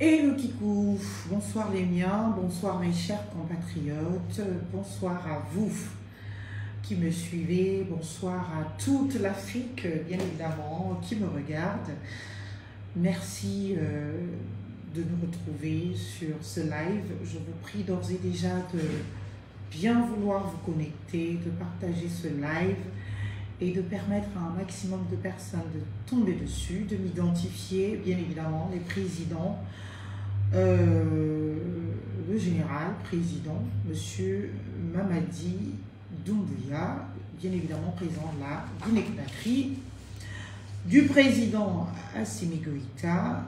Hello Kikou, bonsoir les miens, bonsoir mes chers compatriotes, bonsoir à vous qui me suivez, bonsoir à toute l'Afrique, bien évidemment, qui me regarde. Merci de nous retrouver sur ce live. Je vous prie d'ores et déjà de bien vouloir vous connecter, de partager ce live et de permettre à un maximum de personnes de tomber dessus, de m'identifier, bien évidemment, les présidents, le général, président, monsieur Mamadi Doumbouya, bien évidemment présent là, Guinée-Conakry, du président Assimi Goïta,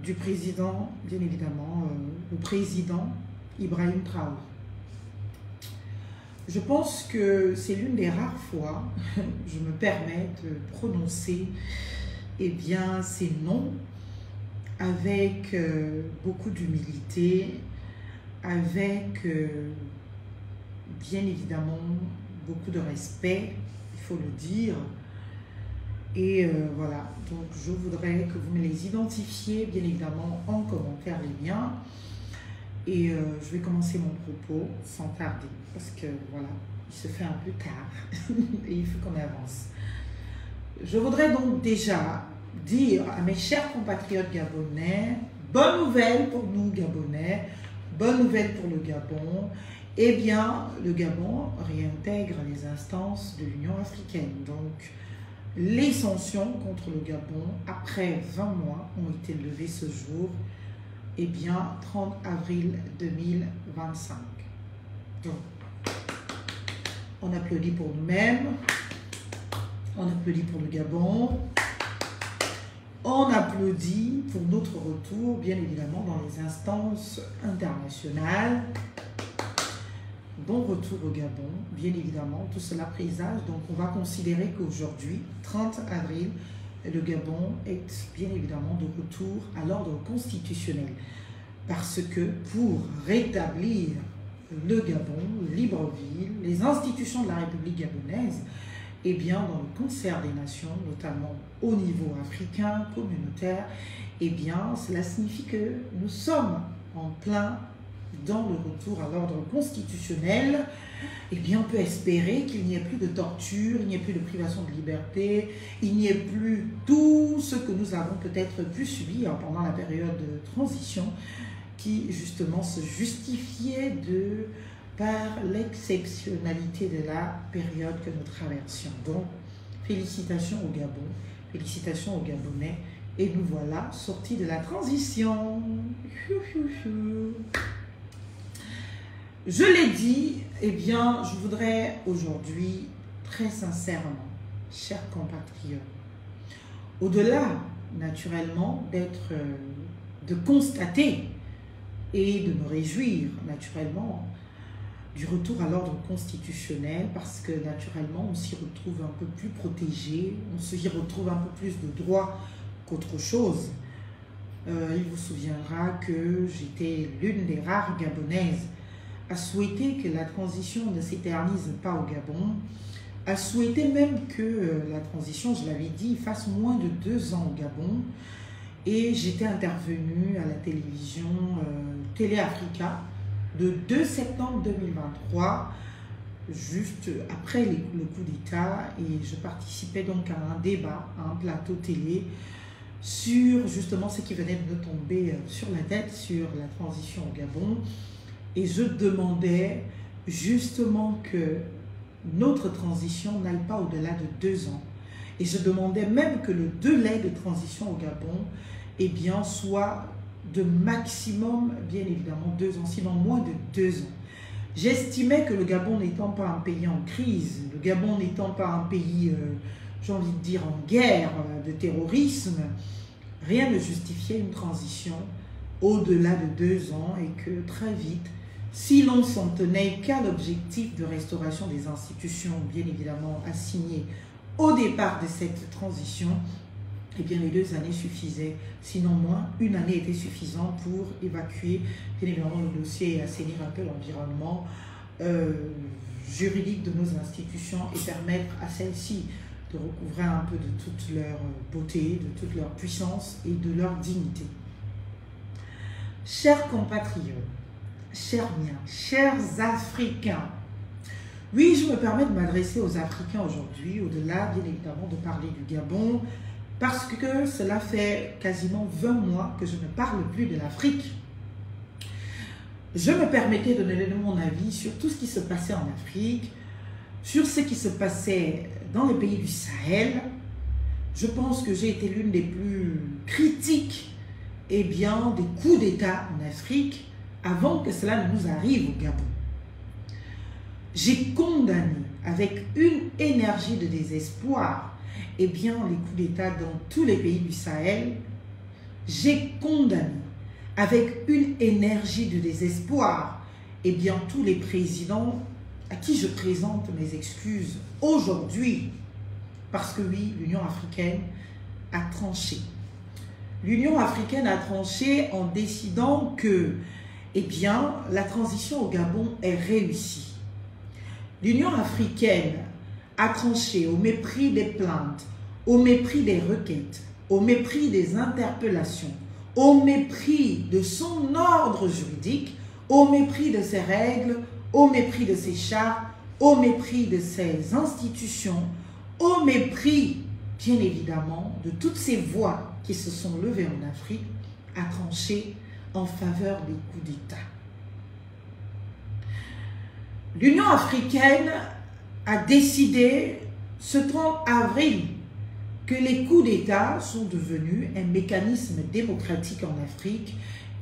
du président, bien évidemment, le président Ibrahim Traoré. Je pense que c'est l'une des rares fois, je me permets de prononcer bien, ces noms avec beaucoup d'humilité, avec bien évidemment beaucoup de respect, il faut le dire. Et voilà, donc je voudrais que vous me les identifiez, bien évidemment, en commentaire les liens. Et je vais commencer mon propos sans tarder, parce que voilà, il se fait un peu tard et il faut qu'on avance. Je voudrais donc déjà dire à mes chers compatriotes gabonais, bonne nouvelle pour nous Gabonais, bonne nouvelle pour le Gabon. Eh bien, le Gabon réintègre les instances de l'Union africaine. Donc, les sanctions contre le Gabon, après 20 mois, ont été levées ce jour. Eh bien, 30 avril 2025. Donc, on applaudit pour nous-mêmes, on applaudit pour le Gabon, on applaudit pour notre retour, bien évidemment, dans les instances internationales. Bon retour au Gabon, bien évidemment, tout cela présage. Donc, on va considérer qu'aujourd'hui, 30 avril, le Gabon est bien évidemment de retour à l'ordre constitutionnel. Parce que pour rétablir le Gabon, Libreville, les institutions de la République gabonaise, eh bien, dans le concert des nations, notamment au niveau africain, communautaire, eh bien, cela signifie que nous sommes en plein dans le retour à l'ordre constitutionnel. Eh bien, on peut espérer qu'il n'y ait plus de torture, il n'y ait plus de privation de liberté, il n'y ait plus tout ce que nous avons peut-être pu subir pendant la période de transition qui, justement, se justifiait par l'exceptionnalité de la période que nous traversions. Donc, félicitations au Gabon, félicitations aux Gabonais, et nous voilà sortis de la transition. Je l'ai dit, eh bien, je voudrais aujourd'hui, très sincèrement, chers compatriotes, au-delà, naturellement, de constater et de me réjouir, naturellement, du retour à l'ordre constitutionnel, parce que, naturellement, on s'y retrouve un peu plus protégé, on s'y retrouve un peu plus de droits qu'autre chose. Il vous souviendra que j'étais l'une des rares Gabonaises à souhaiter que la transition ne s'éternise pas au Gabon, à souhaiter même que la transition, je l'avais dit, fasse moins de 2 ans au Gabon. Et j'étais intervenue à la télévision Télé Africa le 2 septembre 2023, juste après le coup d'État, et je participais donc à un débat, à un plateau télé, sur justement ce qui venait de me tomber sur la tête, sur la transition au Gabon. Et je demandais justement que notre transition n'aille pas au-delà de 2 ans. Et je demandais même que le délai de transition au Gabon, eh bien, soit de maximum, bien évidemment, 2 ans, sinon moins de 2 ans. J'estimais que le Gabon n'étant pas un pays en crise, le Gabon n'étant pas un pays, j'ai envie de dire, en guerre de terrorisme, rien ne justifiait une transition au-delà de 2 ans et que très vite, si l'on s'en tenait qu'à l'objectif de restauration des institutions, bien évidemment assignées au départ de cette transition, eh bien les 2 années suffisaient, sinon moins, 1 année était suffisante pour évacuer bien évidemment le dossier et assainir un peu l'environnement juridique de nos institutions et permettre à celles-ci de recouvrer un peu de toute leur beauté, de toute leur puissance et de leur dignité. Chers compatriotes, chers miens, chers Africains, oui, je me permets de m'adresser aux Africains aujourd'hui, au-delà, bien évidemment, de parler du Gabon, parce que cela fait quasiment 20 mois que je ne parle plus de l'Afrique. Je me permettais de donner mon avis sur tout ce qui se passait en Afrique, sur ce qui se passait dans les pays du Sahel. Je pense que j'ai été l'une des plus critiques des coups d'État en Afrique avant que cela ne nous arrive au Gabon. J'ai condamné avec une énergie de désespoir les coups d'État dans tous les pays du Sahel. J'ai condamné avec une énergie de désespoir tous les présidents à qui je présente mes excuses aujourd'hui. Parce que oui, l'Union africaine a tranché. L'Union africaine a tranché en décidant que la transition au Gabon est réussie. L'Union africaine a tranché au mépris des plaintes, au mépris des requêtes, au mépris des interpellations, au mépris de son ordre juridique, au mépris de ses règles, au mépris de ses chartes, au mépris de ses institutions, au mépris, bien évidemment, de toutes ces voix qui se sont levées en Afrique, a tranché en faveur des coups d'État. L'Union africaine a décidé ce 30 avril que les coups d'État sont devenus un mécanisme démocratique en Afrique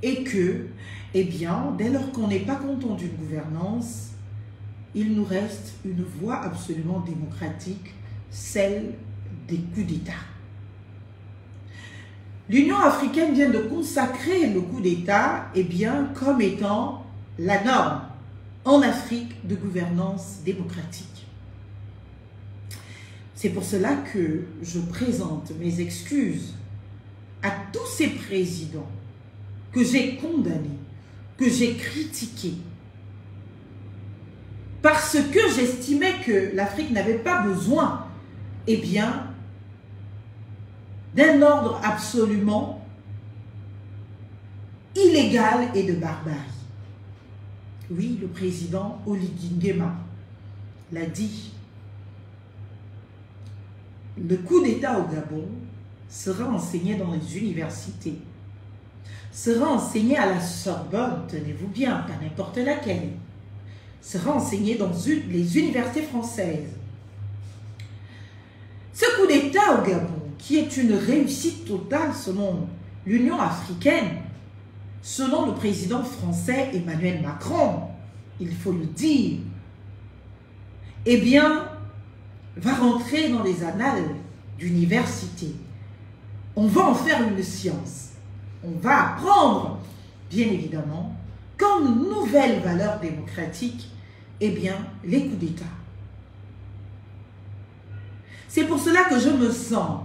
et que, dès lors qu'on n'est pas content d'une gouvernance, il nous reste une voie absolument démocratique, celle des coups d'État. L'Union africaine vient de consacrer le coup d'État comme étant la norme en Afrique de gouvernance démocratique. C'est pour cela que je présente mes excuses à tous ces présidents que j'ai condamnés, que j'ai critiqués, parce que j'estimais que l'Afrique n'avait pas besoin d'un ordre absolument illégal et de barbarie. Oui, le président Oligui Nguema l'a dit. Le coup d'État au Gabon sera enseigné dans les universités, sera enseigné à la Sorbonne, tenez-vous bien, pas n'importe laquelle, sera enseigné dans les universités françaises. Ce coup d'État au Gabon, qui est une réussite totale selon l'Union africaine, selon le président français Emmanuel Macron, il faut le dire, va rentrer dans les annales d'université. On va en faire une science. On va apprendre, bien évidemment, comme nouvelle valeur démocratique, les coups d'État. C'est pour cela que je me sens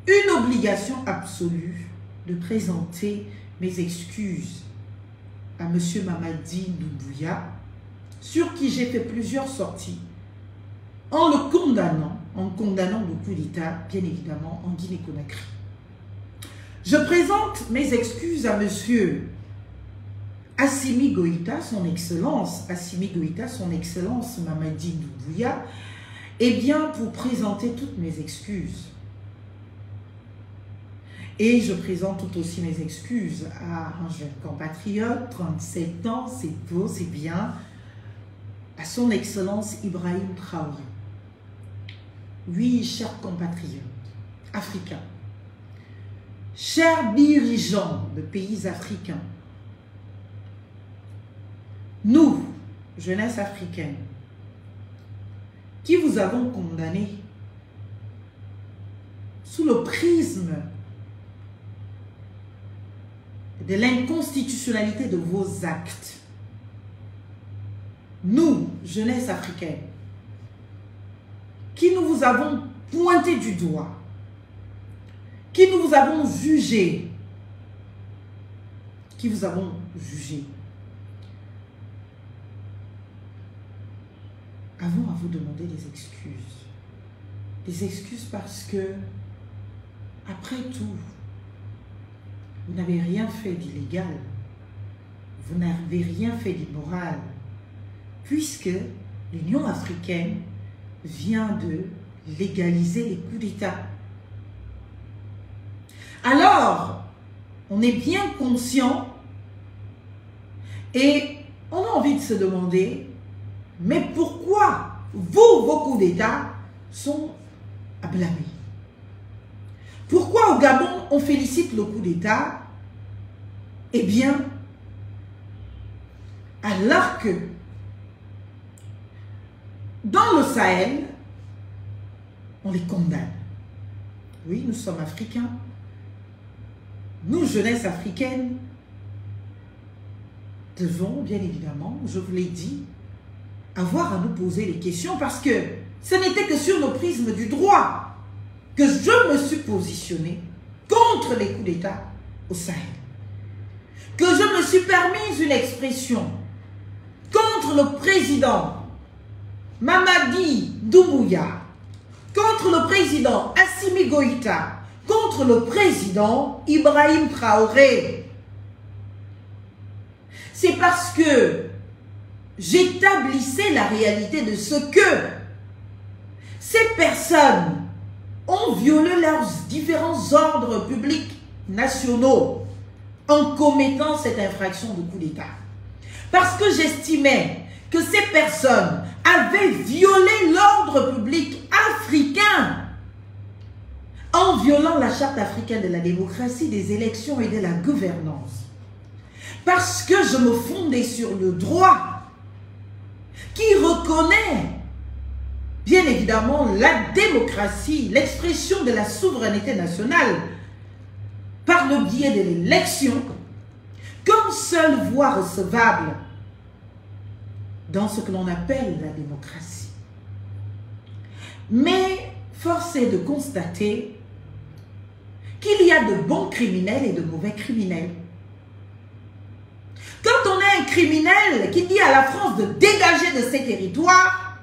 une obligation absolue de présenter mes excuses à M. Mamadi Doumbouya, sur qui j'ai fait plusieurs sorties, en le condamnant, le coup d'État, bien évidemment, en Guinée-Conakry. Je présente mes excuses à M. Assimi Goïta, son Excellence Mamadi Doumbouya, pour présenter toutes mes excuses. Et je présente tout aussi mes excuses à un jeune compatriote, 37 ans, c'est beau, c'est bien, à son Excellence Ibrahim Traoré. Oui, chers compatriotes africains, chers dirigeants de pays africains, nous, jeunesse africaine, qui vous avons condamné sous le prisme de l'inconstitutionnalité de vos actes. Nous, jeunesse africaine, qui nous vous avons pointé du doigt, qui nous vous avons jugé, avons à vous demander des excuses. Des excuses parce que, après tout, vous n'avez rien fait d'illégal. vous n'avez rien fait d'immoral, puisque l'Union africaine vient de légaliser les coups d'État. Alors, on est bien conscient et on a envie de se demander, mais pourquoi vos coups d'État sont à blâmer? Pourquoi au Gabon on félicite le coup d'État? Eh bien, alors que dans le Sahel, on les condamne. Oui, nous sommes africains. Nous, jeunesse africaine, devons, bien évidemment, je vous l'ai dit, avoir à nous poser les questions parce que ce n'était que sur le prisme du droit que je me suis positionné contre les coups d'État au Sahel. Que je me suis permise une expression contre le président Mamadi Doumbouya, contre le président Assimi Goïta, contre le président Ibrahim Traoré. C'est parce que j'établissais la réalité de ce que ces personnes ont violé leurs différents ordres publics nationaux en commettant cette infraction de coup d'État. Parce que j'estimais que ces personnes avaient violé l'ordre public africain en violant la charte africaine de la démocratie, des élections et de la gouvernance. Parce que je me fondais sur le droit qui reconnaît bien évidemment la démocratie, l'expression de la souveraineté nationale par le biais de l'élection comme seule voie recevable dans ce que l'on appelle la démocratie. Mais force est de constater qu'il y a de bons criminels et de mauvais criminels. Quand on a un criminel qui dit à la France de dégager de ses territoires,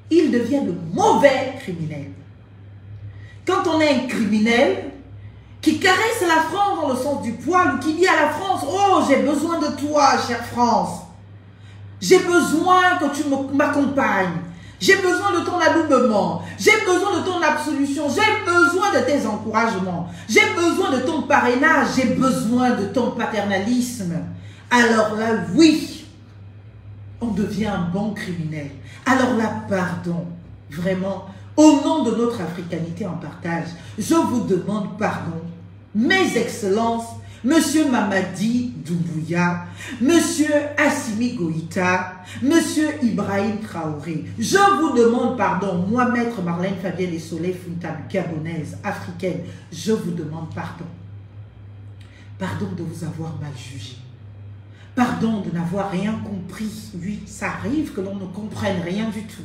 il devient de mauvais criminel. Quand on a un criminel qui caresse la France dans le sens du poil ou qui dit à la France « Oh, j'ai besoin de toi, chère France. J'ai besoin que tu m'accompagnes. J'ai besoin de ton adoubement. J'ai besoin de ton absolution. J'ai besoin de tes encouragements. J'ai besoin de ton parrainage. J'ai besoin de ton paternalisme. » Alors là, oui, on devient un bon criminel. Alors là, pardon, vraiment, au nom de notre africanité en partage, je vous demande pardon, mes excellences, Monsieur Mamadi Doumbouya, Monsieur Assimi Goïta, Monsieur Ibrahim Traoré. Je vous demande pardon, moi, Maître Marlène Fabienne et Soleil Funtable, gabonaise, africaine, je vous demande pardon. Pardon de vous avoir mal jugé. Pardon de n'avoir rien compris. Oui, ça arrive que l'on ne comprenne rien du tout.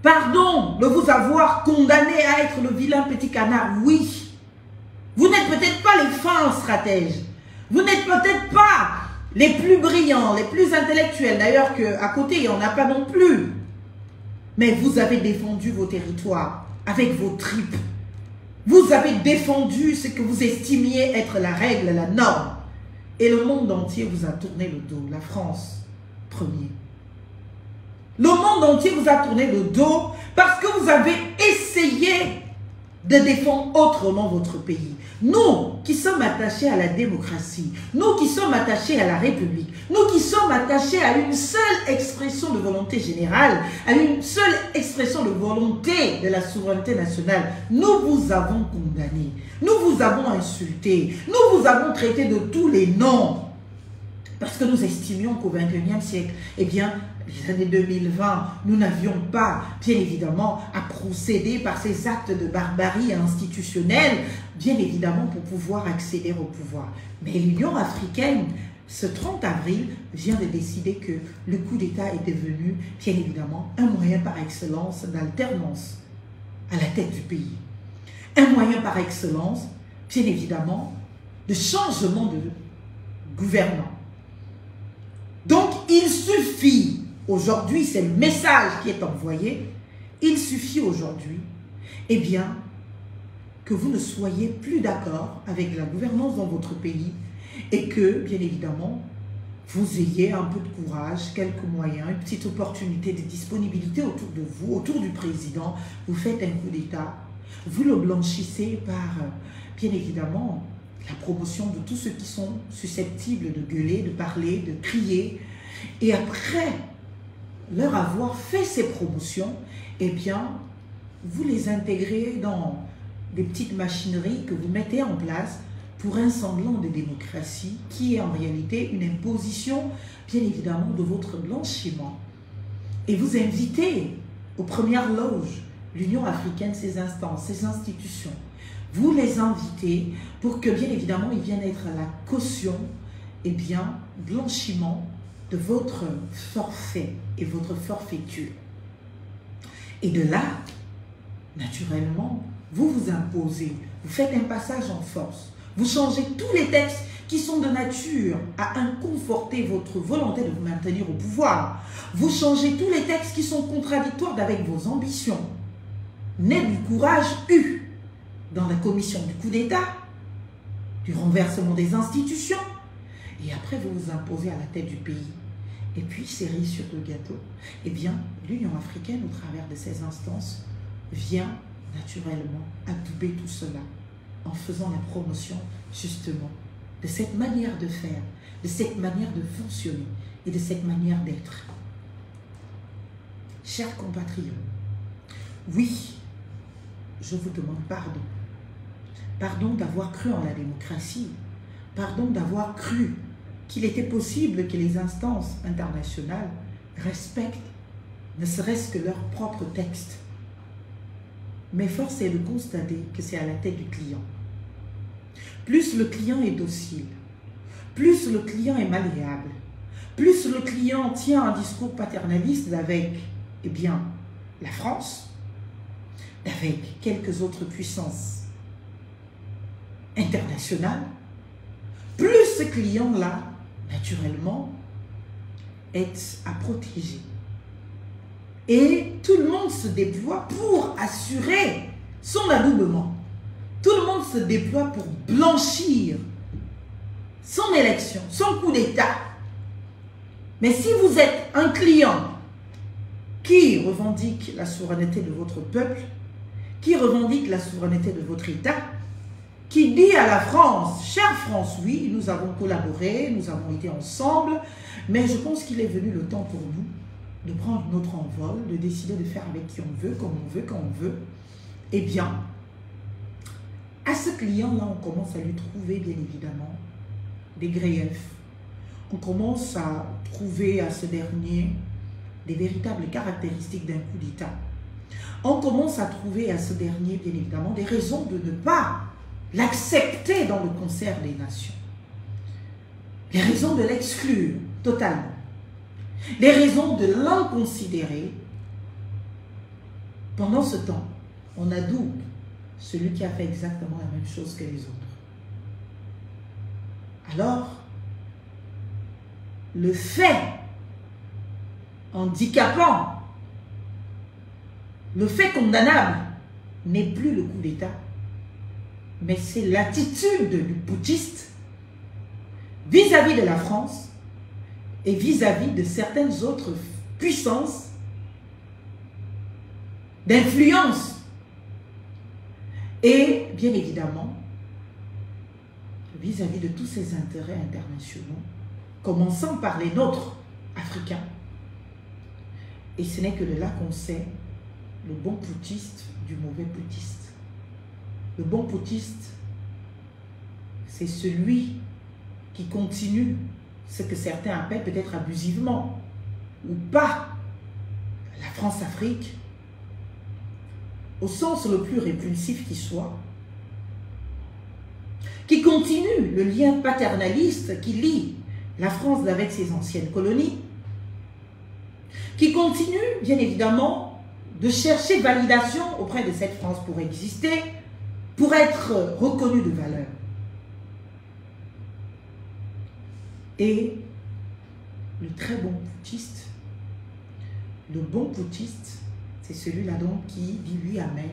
Pardon de vous avoir condamné à être le vilain petit canard. Oui. Vous n'êtes peut-être pas les fins stratèges. Vous n'êtes peut-être pas les plus brillants, les plus intellectuels. D'ailleurs, qu'à côté, il n'y en a pas non plus. Mais vous avez défendu vos territoires avec vos tripes. Vous avez défendu ce que vous estimiez être la règle, la norme. Et le monde entier vous a tourné le dos. La France, premier. Le monde entier vous a tourné le dos parce que vous avez essayé de défendre autrement votre pays. Nous qui sommes attachés à la démocratie, nous qui sommes attachés à la République, nous qui sommes attachés à une seule expression de volonté générale, à une seule expression de volonté de la souveraineté nationale, nous vous avons condamné, nous vous avons insulté, nous vous avons traité de tous les noms. Parce que nous estimions qu'au XXIe siècle, eh bien, les années 2020, nous n'avions pas, bien évidemment, à procéder par ces actes de barbarie institutionnelle, bien évidemment, pour pouvoir accéder au pouvoir. Mais l'Union africaine, ce 30 avril, vient de décider que le coup d'État est devenu, bien évidemment, un moyen par excellence d'alternance à la tête du pays. Un moyen par excellence, bien évidemment, de changement de gouvernant. Donc, il suffit, aujourd'hui, c'est le message qui est envoyé, il suffit aujourd'hui, eh bien, que vous ne soyez plus d'accord avec la gouvernance dans votre pays et que, bien évidemment, vous ayez un peu de courage, quelques moyens, une petite opportunité de disponibilité autour de vous, autour du président. Vous faites un coup d'État, vous le blanchissez par, bien évidemment, la promotion de tous ceux qui sont susceptibles de gueuler, de parler, de crier. Et après leur avoir fait ces promotions, eh bien, vous les intégrez dans des petites machineries que vous mettez en place pour un semblant de démocratie qui est en réalité une imposition, bien évidemment, de votre blanchiment. Et vous invitez aux premières loges l'Union africaine, ses instances, ses institutions. Vous les invitez pour que, bien évidemment, ils viennent être à la caution, eh bien, blanchiment de votre forfait et votre forfaiture. Et de là, naturellement, vous vous imposez, vous faites un passage en force, vous changez tous les textes qui sont de nature à inconforter votre volonté de vous maintenir au pouvoir. Vous changez tous les textes qui sont contradictoires avec vos ambitions, nés du courage eu dans la commission du coup d'État, du renversement des institutions, et après vous vous imposez à la tête du pays. Et puis, cerise sur le gâteau, eh bien, l'Union africaine, au travers de ses instances, vient naturellement adouber tout cela en faisant la promotion, justement, de cette manière de faire, de cette manière de fonctionner et de cette manière d'être. Chers compatriotes, oui, je vous demande pardon. Pardon d'avoir cru en la démocratie. Pardon d'avoir cru qu'il était possible que les instances internationales respectent ne serait-ce que leurs propres textes. Mais force est de constater que c'est à la tête du client. Plus le client est docile, plus le client est malléable, plus le client tient un discours paternaliste avec, eh bien, la France, avec quelques autres puissances internationales, plus ce client-là, naturellement, est à protéger. Et tout le monde se déploie pour assurer son adoubement. Tout le monde se déploie pour blanchir son élection, son coup d'État. Mais si vous êtes un client qui revendique la souveraineté de votre peuple, qui revendique la souveraineté de votre État, qui dit à la France, chère France, oui, nous avons collaboré, nous avons été ensemble, mais je pense qu'il est venu le temps pour nous de prendre notre envol, de décider de faire avec qui on veut, comme on veut, quand on veut. Eh bien, à ce client-là, on commence à lui trouver, bien évidemment, des griefs. On commence à trouver à ce dernier des véritables caractéristiques d'un coup d'État. On commence à trouver à ce dernier, bien évidemment, des raisons de ne pas l'accepter dans le concert des nations. Les raisons de l'exclure totalement. Les raisons de l'inconsidérer. Pendant ce temps, on adoube celui qui a fait exactement la même chose que les autres. Alors, le fait handicapant, le fait condamnable n'est plus le coup d'État, mais c'est l'attitude du putschiste vis-à-vis de la France et vis-à-vis de certaines autres puissances d'influence. Et bien évidemment, vis-à-vis de tous ces intérêts internationaux, commençant par les nôtres africains. Et ce n'est que de là qu'on sait le bon putschiste du mauvais putschiste. Le bon putschiste, c'est celui qui continue ce que certains appellent peut-être abusivement ou pas la France-Afrique au sens le plus répulsif qui soit, qui continue le lien paternaliste qui lie la France avec ses anciennes colonies, qui continue bien évidemment de chercher validation auprès de cette France pour exister, pour être reconnue de valeur. Et le très bon putschiste, le bon putschiste, c'est celui-là donc qui dit oui, amen,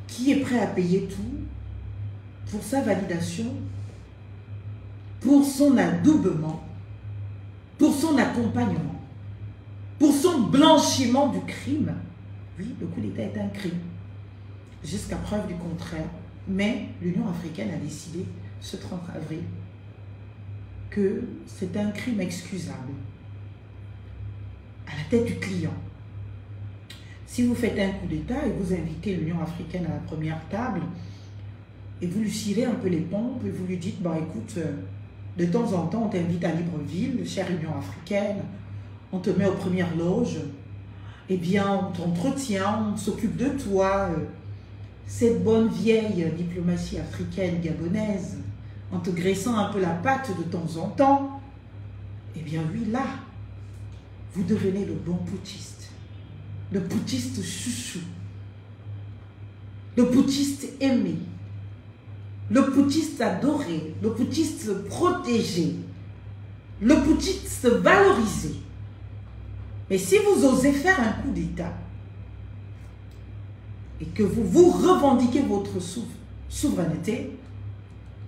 qui est prêt à payer tout pour sa validation pour son adoubement, pour son accompagnement, pour son blanchiment du crime. Oui, le coup d'État est un crime, jusqu'à preuve du contraire. Mais l'Union africaine a décidé, ce 30 avril, que c'est un crime excusable à la tête du client. Si vous faites un coup d'État et vous invitez l'Union africaine à la première table, et vous lui cirez un peu les pompes, et vous lui dites, bah, écoute, de temps en temps, on t'invite à Libreville, chère Union africaine, on te met aux premières loges, eh bien, on t'entretient, on s'occupe de toi, cette bonne vieille diplomatie africaine gabonaise, en te graissant un peu la patte de temps en temps, eh bien oui, là, vous devenez le bon putschiste, le putschiste chouchou, le putschiste aimé, le putschiste adoré, le putschiste protégé, le putschiste valorisé. Mais si vous osez faire un coup d'État et que vous revendiquez votre souveraineté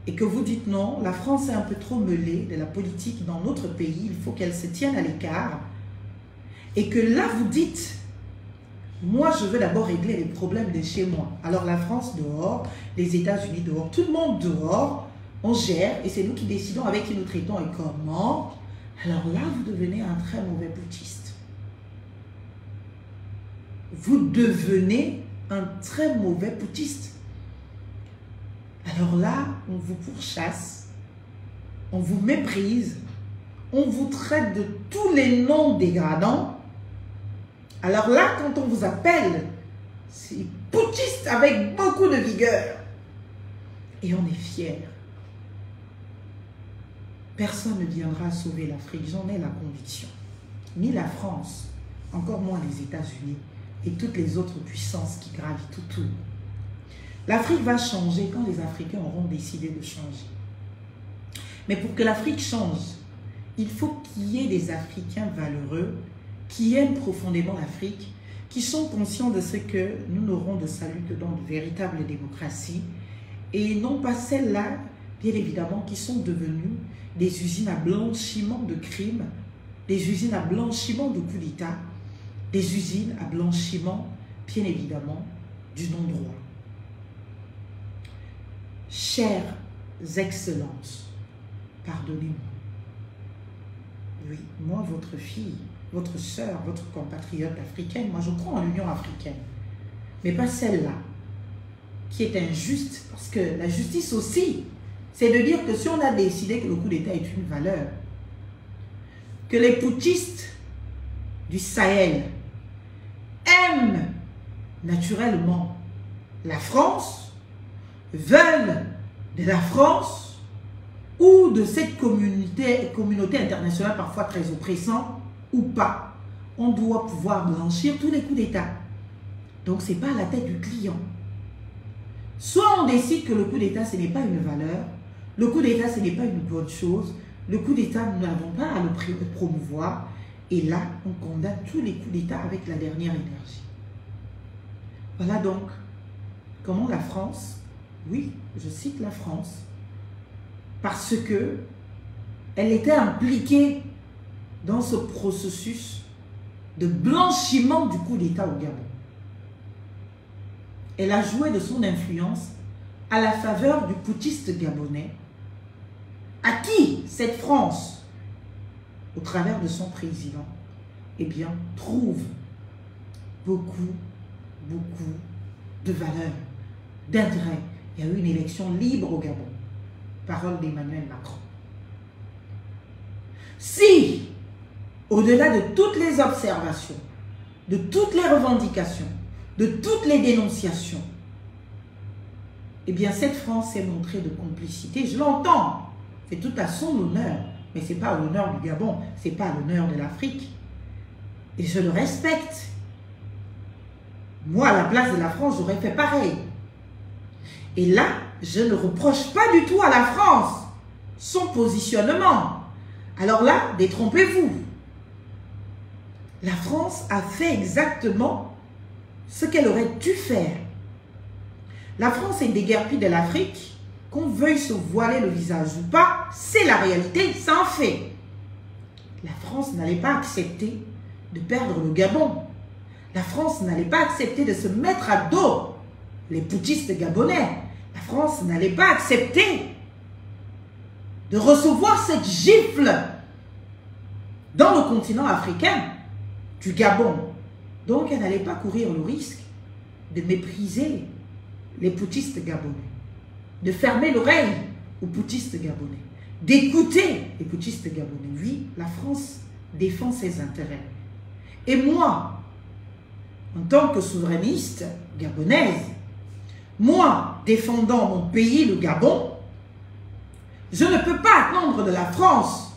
et que vous dites non, la France est un peu trop mêlée de la politique dans notre pays, il faut qu'elle se tienne à l'écart, et que là vous dites, moi je veux d'abord régler les problèmes de chez moi. Alors la France dehors, les États-Unis dehors, tout le monde dehors, on gère et c'est nous qui décidons avec qui nous traitons et comment. Alors là vous devenez un très mauvais putschiste. Vous devenez un très mauvais putschiste. Alors là, on vous pourchasse, on vous méprise, on vous traite de tous les noms dégradants. Alors là, quand on vous appelle, c'est putschiste avec beaucoup de vigueur. Et on est fiers. Personne ne viendra sauver l'Afrique, j'en ai la conviction. Ni la France, encore moins les États-Unis et toutes les autres puissances qui gravitent autour. L'Afrique va changer quand les Africains auront décidé de changer. Mais pour que l'Afrique change, il faut qu'il y ait des Africains valeureux qui aiment profondément l'Afrique, qui sont conscients de ce que nous n'aurons de salut que dans de véritables démocraties, et non pas celles-là, bien évidemment, qui sont devenues des usines à blanchiment de crimes, des usines à blanchiment de coups d'État, des usines à blanchiment, bien évidemment, du non-droit. Chères excellences, pardonnez-moi. Oui, moi, votre fille, votre sœur, votre compatriote africaine, moi je crois en l'Union africaine. Mais pas celle-là, qui est injuste, parce que la justice aussi, c'est de dire que si on a décidé que le coup d'État est une valeur, que les putschistes du Sahel aiment naturellement la France, veulent de la France ou de cette communauté internationale parfois très oppressante ou pas. On doit pouvoir blanchir tous les coups d'État. Donc ce n'est pas à la tête du client. Soit on décide que le coup d'État ce n'est pas une valeur, le coup d'État ce n'est pas une bonne chose, le coup d'État nous n'avons pas à le promouvoir, et là on condamne tous les coups d'État avec la dernière énergie. Voilà donc comment la France, oui, je cite la France, parce que elle était impliquée dans ce processus de blanchiment du coup d'État au Gabon. Elle a joué de son influence à la faveur du putschiste gabonais, à qui cette France, au travers de son président, eh bien, trouve beaucoup de valeurs, d'intérêt. Il y a eu une élection libre au Gabon. Parole d'Emmanuel Macron. Si, au-delà de toutes les observations, de toutes les revendications, de toutes les dénonciations, eh bien cette France s'est montrée de complicité, je l'entends, c'est tout à son honneur, mais ce n'est pas à l'honneur du Gabon, ce n'est pas à l'honneur de l'Afrique. Et je le respecte. Moi, à la place de la France, j'aurais fait pareil. Et là, je ne reproche pas du tout à la France son positionnement. Alors là, détrompez-vous. La France a fait exactement ce qu'elle aurait dû faire. La France est déguerpie de l'Afrique qu'on veuille se voiler le visage ou pas, c'est la réalité, c'est un fait. La France n'allait pas accepter de perdre le Gabon. La France n'allait pas accepter de se mettre à dos les putschistes gabonais. La France n'allait pas accepter de recevoir cette gifle dans le continent africain du Gabon. Donc elle n'allait pas courir le risque de mépriser les putschistes gabonais, de fermer l'oreille aux putschistes gabonais, d'écouter les putschistes gabonais. Oui, la France défend ses intérêts. Et moi, en tant que souverainiste gabonaise, moi, défendant mon pays, le Gabon, je ne peux pas attendre de la France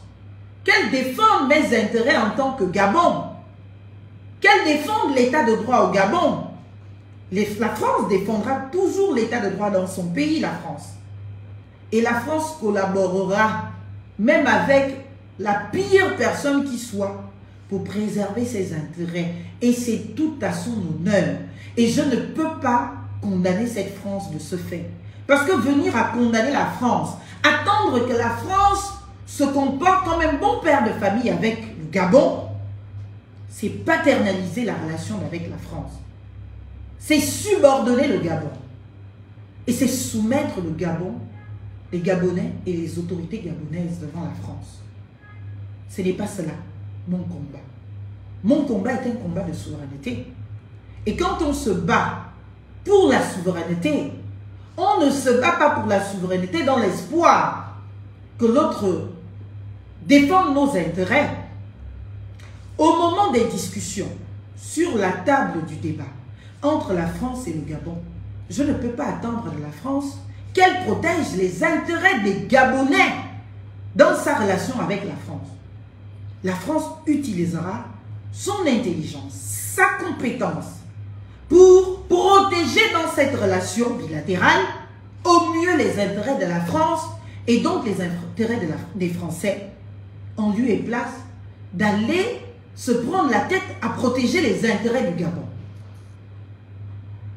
qu'elle défende mes intérêts en tant que Gabon, qu'elle défende l'état de droit au Gabon. La France défendra toujours l'état de droit dans son pays, la France. Et la France collaborera, même avec la pire personne qui soit, pour préserver ses intérêts. Et c'est tout à son honneur. Et je ne peux pas condamner cette France de ce fait. Parce que venir à condamner la France, attendre que la France se comporte comme un bon père de famille avec le Gabon, c'est paternaliser la relation avec la France. C'est subordonner le Gabon. Et c'est soumettre le Gabon, les Gabonais et les autorités gabonaises devant la France. Ce n'est pas cela, mon combat. Mon combat est un combat de souveraineté. Et quand on se bat pour la souveraineté, on ne se bat pas pour la souveraineté dans l'espoir que l'autre défende nos intérêts. Au moment des discussions, sur la table du débat, entre la France et le Gabon, je ne peux pas attendre de la France qu'elle protège les intérêts des Gabonais dans sa relation avec la France. La France utilisera son intelligence, sa compétence pour protéger dans cette relation bilatérale au mieux les intérêts de la France et donc les intérêts des Français, en lieu et place d'aller se prendre la tête à protéger les intérêts du Gabon.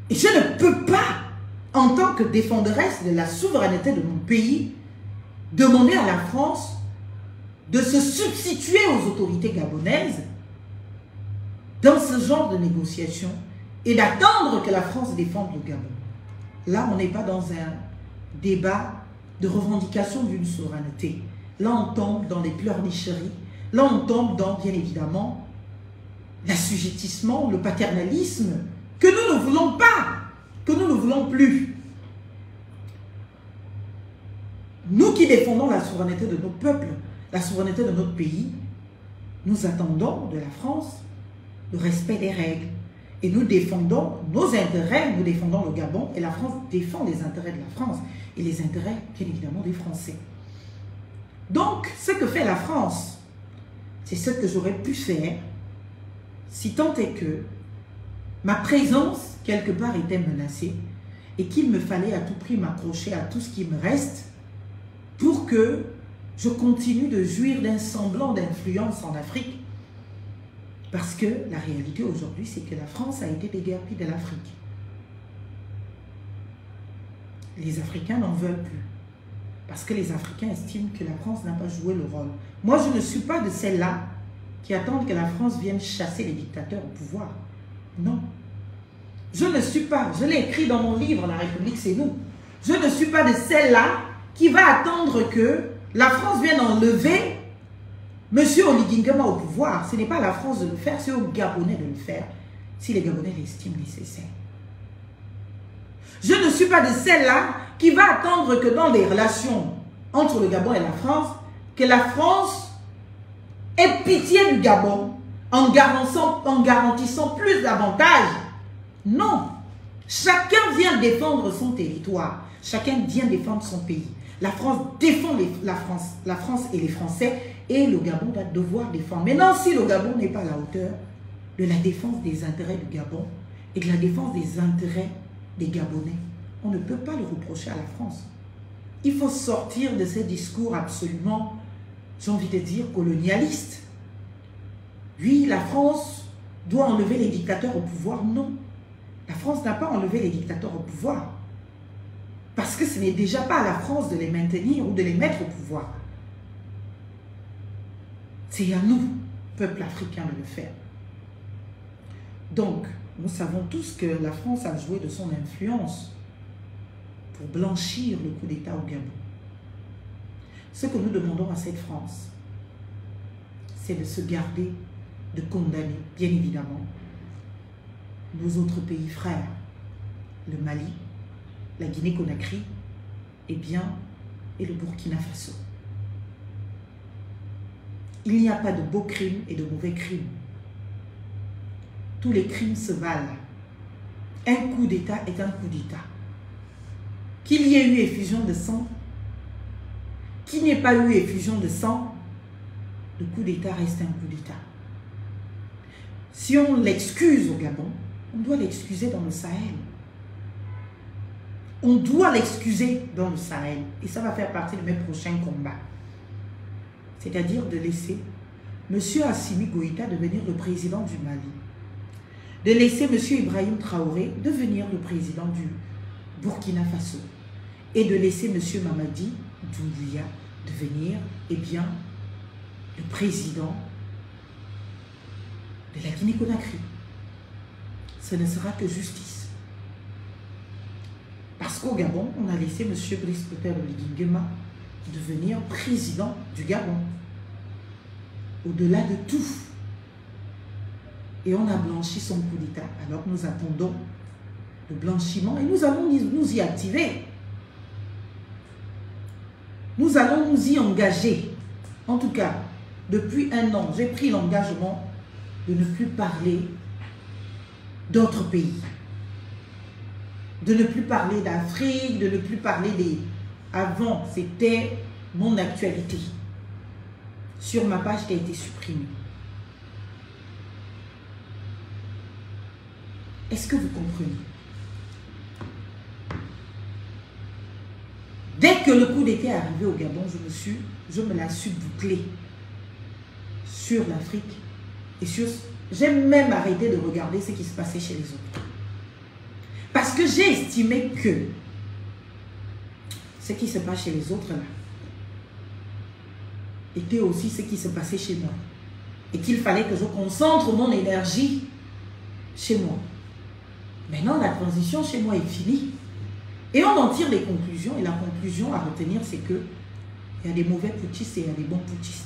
Et je ne peux pas, en tant que défenderesse de la souveraineté de mon pays, demander à la France de se substituer aux autorités gabonaises dans ce genre de négociations et d'attendre que la France défende le Gabon. Là, on n'est pas dans un débat de revendication d'une souveraineté. Là, on tombe dans les pleurnicheries. Là, on tombe dans, bien évidemment, l'assujettissement, le paternalisme que nous ne voulons pas, que nous ne voulons plus. Nous qui défendons la souveraineté de nos peuples, la souveraineté de notre pays, nous attendons de la France le respect des règles. Et nous défendons nos intérêts, nous défendons le Gabon, et la France défend les intérêts de la France et les intérêts, bien évidemment, des Français. Donc, ce que fait la France, c'est ce que j'aurais pu faire si tant est que ma présence, quelque part, était menacée et qu'il me fallait à tout prix m'accrocher à tout ce qui me reste pour que je continue de jouir d'un semblant d'influence en Afrique. Parce que la réalité aujourd'hui, c'est que la France a été déguerpie de l'Afrique. Les Africains n'en veulent plus. Parce que les Africains estiment que la France n'a pas joué le rôle. Moi, je ne suis pas de celles-là qui attendent que la France vienne chasser les dictateurs au pouvoir. Non. Je ne suis pas, je l'ai écrit dans mon livre, La République, c'est nous. Je ne suis pas de celle-là qui va attendre que la France vienne enlever M. Oligui Nguema au pouvoir. Ce n'est pas à la France de le faire, c'est aux Gabonais de le faire, si les Gabonais l'estiment nécessaire. Je ne suis pas de celle-là qui va attendre que dans les relations entre le Gabon et la France, que la France ait pitié du Gabon en garantissant plus d'avantages. Non. Chacun vient défendre son territoire. Chacun vient défendre son pays. La France défend la France et les Français, et le Gabon va devoir défendre. Maintenant, si le Gabon n'est pas à la hauteur de la défense des intérêts du Gabon et de la défense des intérêts des Gabonais, on ne peut pas le reprocher à la France. Il faut sortir de ces discours absolument, j'ai envie de dire, colonialistes. Oui, la France doit enlever les dictateurs au pouvoir. Non. La France n'a pas enlevé les dictateurs au pouvoir. Parce que ce n'est déjà pas à la France de les maintenir ou de les mettre au pouvoir. C'est à nous, peuple africain, de le faire. Donc, nous savons tous que la France a joué de son influence pour blanchir le coup d'État au Gabon. Ce que nous demandons à cette France, c'est de se garder, de condamner, bien évidemment, nos autres pays frères, le Mali, la Guinée-Conakry, et le Burkina Faso. Il n'y a pas de beaux crimes et de mauvais crimes. Tous les crimes se valent. Un coup d'État est un coup d'État. Qu'il y ait eu effusion de sang, qu'il n'y ait pas eu effusion de sang, le coup d'État reste un coup d'État. Si on l'excuse au Gabon, on doit l'excuser dans le Sahel. On doit l'excuser dans le Sahel. Et ça va faire partie de mes prochains combats. C'est-à-dire de laisser M. Assimi Goïta devenir le président du Mali. De laisser M. Ibrahim Traoré devenir le président du Burkina Faso. Et de laisser M. Mamadi Doumbouya devenir, le président de la Guinée-Conakry. Ce ne sera que justice. Parce qu'au Gabon, on a laissé M. Brice Peter Oligui Nguema devenir président du Gabon. Au-delà de tout. Et on a blanchi son coup d'État. Alors nous attendons le blanchiment et nous allons nous y activer. Nous allons nous y engager. En tout cas, depuis un an, j'ai pris l'engagement de ne plus parler d'autres pays. De ne plus parler d'Afrique, de ne plus parler des... Avant, c'était mon actualité. Sur ma page qui a été supprimée. Est-ce que vous comprenez? Dès que le coup d'État est arrivé au Gabon, je me la suis bouclée sur l'Afrique et sur... J'ai même arrêté de regarder ce qui se passait chez les autres. Parce que j'ai estimé que ce qui se passe chez les autres là était aussi ce qui se passait chez moi. Et qu'il fallait que je concentre mon énergie chez moi. Maintenant, la transition chez moi est finie. Et on en tire des conclusions. Et la conclusion à retenir, c'est que il y a des mauvais putschistes et il y a des bons putschistes.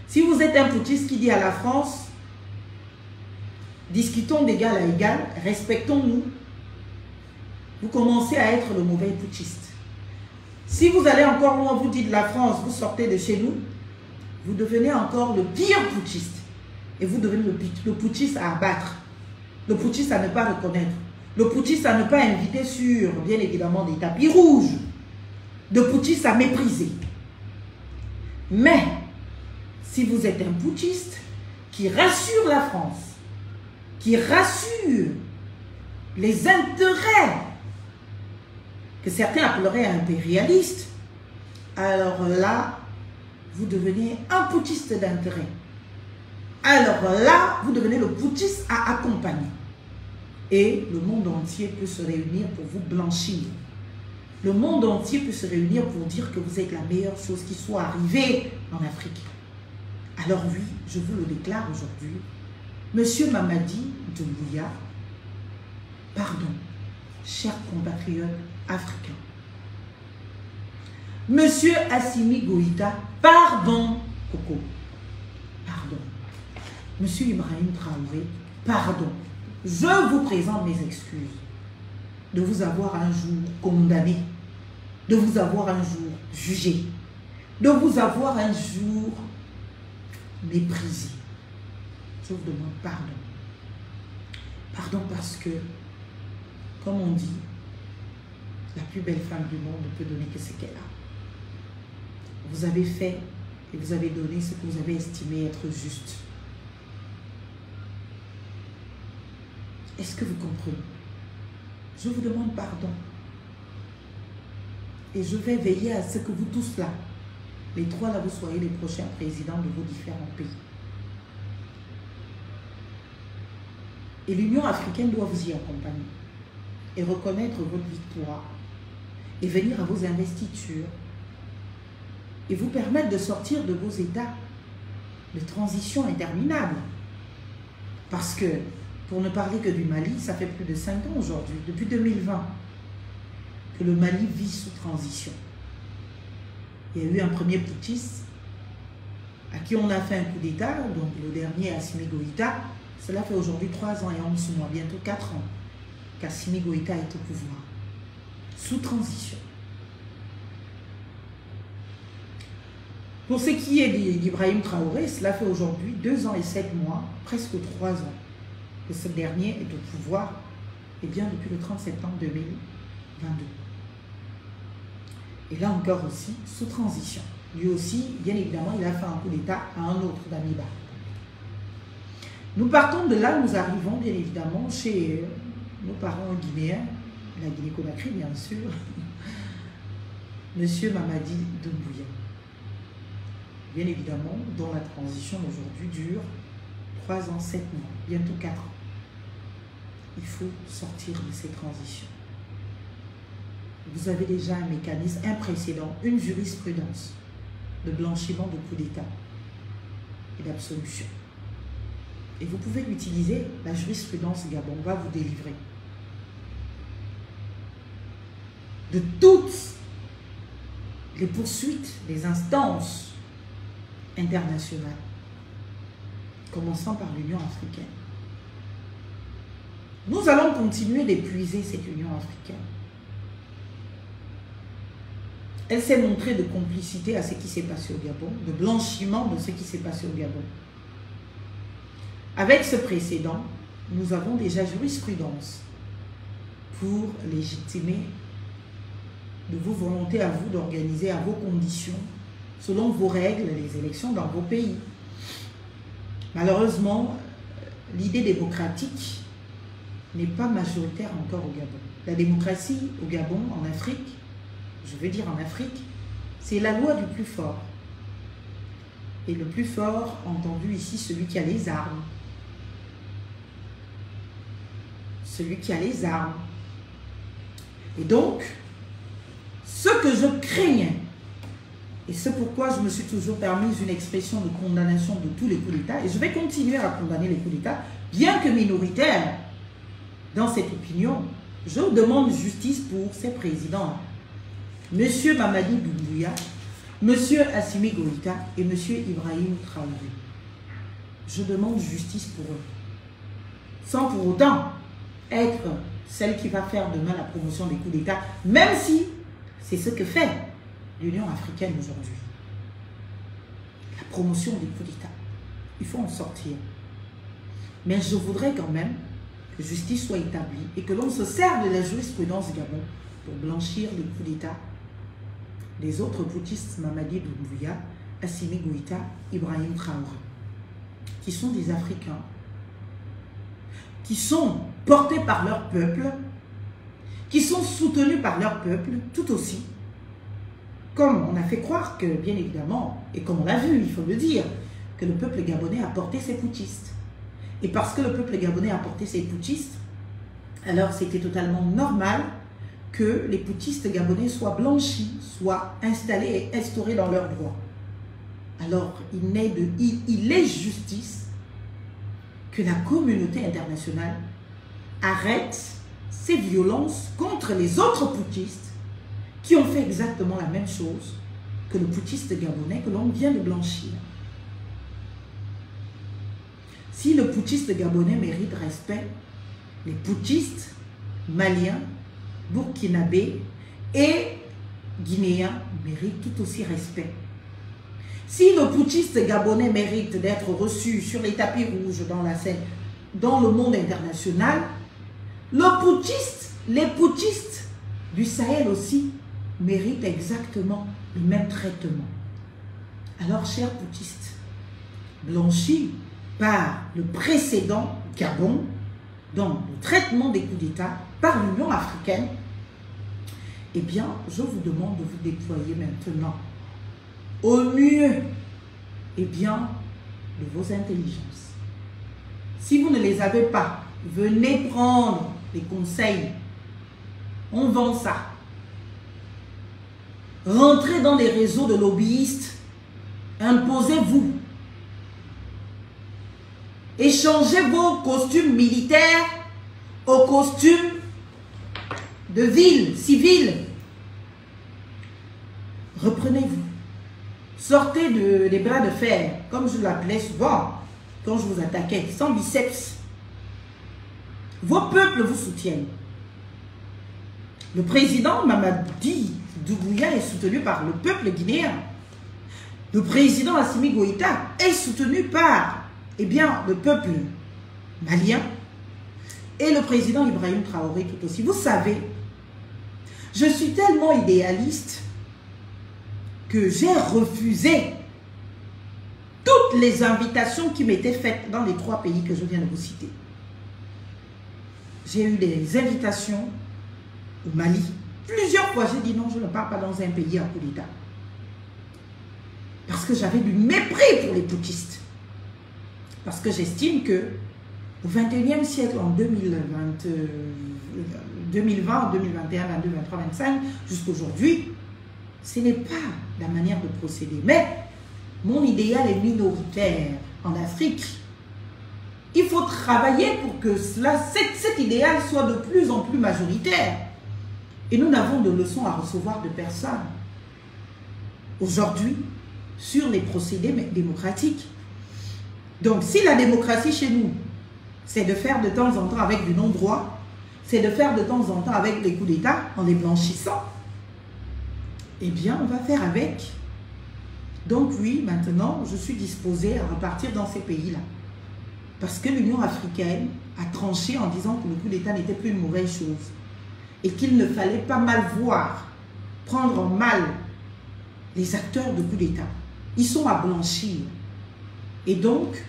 Si vous êtes un putschiste qui dit à la France, discutons d'égal à égal, respectons-nous, vous commencez à être le mauvais putschiste. Si vous allez encore loin, vous dites la France, vous sortez de chez nous, vous devenez encore le pire putschiste. Et vous devenez le putschiste à abattre. Le putschiste à ne pas reconnaître. Le putschiste à ne pas inviter sur, bien évidemment, des tapis rouges. Le putschiste à mépriser. Mais, si vous êtes un putschiste qui rassure la France, qui rassure les intérêts que certains appelleraient impérialistes, alors là, vous devenez un putschiste d'intérêt. Alors là, vous devenez le putschiste à accompagner. Et le monde entier peut se réunir pour vous blanchir. Le monde entier peut se réunir pour dire que vous êtes la meilleure chose qui soit arrivée en Afrique. Alors oui, je vous le déclare aujourd'hui, Monsieur Mamadi Doumbouya, pardon, chers compatriotes africains. Monsieur Assimi Goïta, pardon, Coco, pardon. Monsieur Ibrahim Traoré, pardon. Je vous présente mes excuses de vous avoir un jour condamné, de vous avoir un jour jugé, de vous avoir un jour méprisé. Je vous demande pardon. Pardon parce que, comme on dit, la plus belle femme du monde ne peut donner que ce qu'elle a. Vous avez fait et vous avez donné ce que vous avez estimé être juste. Est-ce que vous comprenez? Je vous demande pardon. Et je vais veiller à ce que vous tous là, les trois là, vous soyez les prochains présidents de vos différents pays. Et l'Union africaine doit vous y accompagner. et reconnaître votre victoire et venir à vos investitures et vous permettre de sortir de vos états de transition interminable. Parce que, pour ne parler que du Mali, ça fait plus de 5 ans aujourd'hui, depuis 2020, que le Mali vit sous transition. Il y a eu un premier putschiste à qui on a fait un coup d'État, donc le dernier Assimi Goïta. Cela fait aujourd'hui 3 ans et 11 mois, bientôt 4 ans, qu'Assimi Goïta est au pouvoir, sous transition. Pour ce qui est d'Ibrahim Traoré, cela fait aujourd'hui 2 ans et 7 mois, presque 3 ans, que ce dernier est au pouvoir, et bien depuis le 30 septembre 2022. Et là encore aussi, sous transition. Lui aussi, bien évidemment, il a fait un coup d'État à un autre d'Amiba. Nous partons de là, nous arrivons bien évidemment chez nos parents guinéens, la Guinée-Conakry bien sûr, Monsieur Mamadi Doumbouya. Bien évidemment, dont la transition aujourd'hui dure 3 ans, 7 mois, bientôt 4 ans. Il faut sortir de ces transitions. Vous avez déjà un mécanisme, un précédent, une jurisprudence de blanchiment de coup d'État et d'absolution. Et vous pouvez l'utiliser, la jurisprudence Gabon va vous délivrer de toutes les poursuites, les instances internationales, commençant par l'Union africaine. Nous allons continuer d'épuiser cette Union africaine. Elle s'est montrée de complicité à ce qui s'est passé au Gabon, de blanchiment de ce qui s'est passé au Gabon. Avec ce précédent, nous avons déjà jurisprudence pour légitimer de vos volontés à vous d'organiser à vos conditions, selon vos règles, les élections dans vos pays. Malheureusement, l'idée démocratique n'est pas majoritaire encore au Gabon. La démocratie au Gabon, en Afrique, je veux dire en Afrique, c'est la loi du plus fort. Et le plus fort, entendu ici, celui qui a les armes. Celui qui a les armes. Et donc, ce que je craignais, et c'est pourquoi je me suis toujours permise une expression de condamnation de tous les coups d'État, et je vais continuer à condamner les coups d'État, bien que minoritaire dans cette opinion, je demande justice pour ces présidents. Monsieur Mamadi Doumbouya, Monsieur Assimi Goïta et Monsieur Ibrahim Traoré. Je demande justice pour eux. Sans pour autant être celle qui va faire demain la promotion des coups d'État, même si c'est ce que fait l'Union africaine aujourd'hui. La promotion des coups d'État. Il faut en sortir. Mais je voudrais quand même que justice soit établie et que l'on se serve de la jurisprudence Gabon pour blanchir les coups d'État des autres putschistes Mamadi Doumbouya, Assimi Goïta, Ibrahim Traoré, qui sont des Africains, qui sont portés par leur peuple, qui sont soutenus par leur peuple, tout aussi, comme on a fait croire que, bien évidemment, et comme on l'a vu, il faut le dire, que le peuple gabonais a porté ses putschistes. Et parce que le peuple gabonais a porté ses putschistes, alors c'était totalement normal que les putschistes gabonais soient blanchis, soient installés et instaurés dans leurs droits. Alors, il est justice que la communauté internationale arrête ces violences contre les autres putschistes qui ont fait exactement la même chose que le putschiste gabonais que l'on vient de blanchir. Si le putschiste gabonais mérite respect, les putschistes maliens, burkinabés et guinéens méritent tout aussi respect. Si le putschiste gabonais mérite d'être reçu sur les tapis rouges dans la scène, dans le monde international, les putschistes du Sahel aussi méritent exactement le même traitement. Alors, chers putschistes, blanchis par le précédent Gabon, dans le traitement des coups d'État par l'Union africaine, eh bien, je vous demande de vous déployer maintenant au mieux, eh bien, de vos intelligences. Si vous ne les avez pas, venez prendre les conseils On vend ça. Rentrez dans les réseaux de lobbyistes. Imposez-vous. Échangez vos costumes militaires aux costumes de ville, civile. Reprenez-vous. Sortez des bras de fer, comme je l'appelais souvent, quand je vous attaquais, sans biceps. Vos peuples vous soutiennent. Le président Mamadi Doumbouya est soutenu par le peuple guinéen. Le président Assimi Goïta est soutenu par, le peuple malien. Et le président Ibrahim Traoré tout aussi. Vous savez, je suis tellement idéaliste que j'ai refusé toutes les invitations qui m'étaient faites dans les 3 pays que je viens de vous citer. J'ai eu des invitations au Mali. Plusieurs fois, j'ai dit non, je ne pars pas dans un pays à coup d'État. Parce que j'avais du mépris pour les putschistes. Parce que j'estime que au 21e siècle, en 2020, 2021, 2023, 2025, jusqu'aujourd'hui, ce n'est pas la manière de procéder. Mais mon idéal est minoritaire en Afrique. Il faut travailler pour que cet idéal soit de plus en plus majoritaire. Et nous n'avons de leçons à recevoir de personne. Aujourd'hui, sur les procédés démocratiques. Donc, si la démocratie chez nous, c'est de faire de temps en temps avec du non-droit, c'est de faire de temps en temps avec les coups d'État, en les blanchissant, eh bien, on va faire avec. Donc oui, maintenant, je suis disposée à repartir dans ces pays-là. Parce que l'Union africaine a tranché en disant que le coup d'État n'était plus une mauvaise chose. Et qu'il ne fallait pas mal voir, prendre en mal les acteurs de coup d'État. Ils sont à blanchir. Et donc,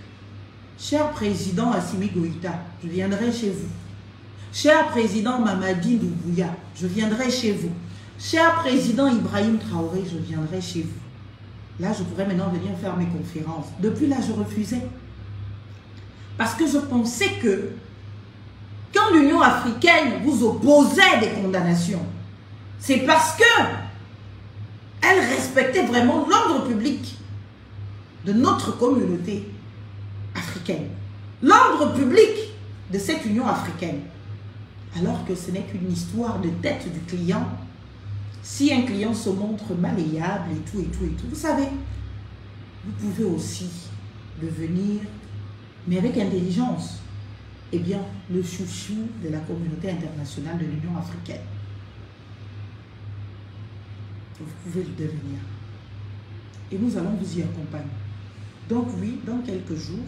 cher président Assimi Goïta, je viendrai chez vous. Cher président Mamadi Doumbouya, je viendrai chez vous. Cher président Ibrahim Traoré, je viendrai chez vous. Là, je pourrais maintenant venir faire mes conférences. Depuis là, je refusais. Parce que je pensais que quand l'Union africaine vous opposait des condamnations, c'est parce que elle respectait vraiment l'ordre public de notre communauté africaine. L'ordre public de cette Union africaine. Alors que ce n'est qu'une histoire de tête du client. Si un client se montre malléable et tout, vous savez, vous pouvez aussi devenir, mais avec intelligence, le chouchou de la communauté internationale de l'Union africaine. Vous pouvez le devenir. Et nous allons vous y accompagner. Donc oui, dans quelques jours,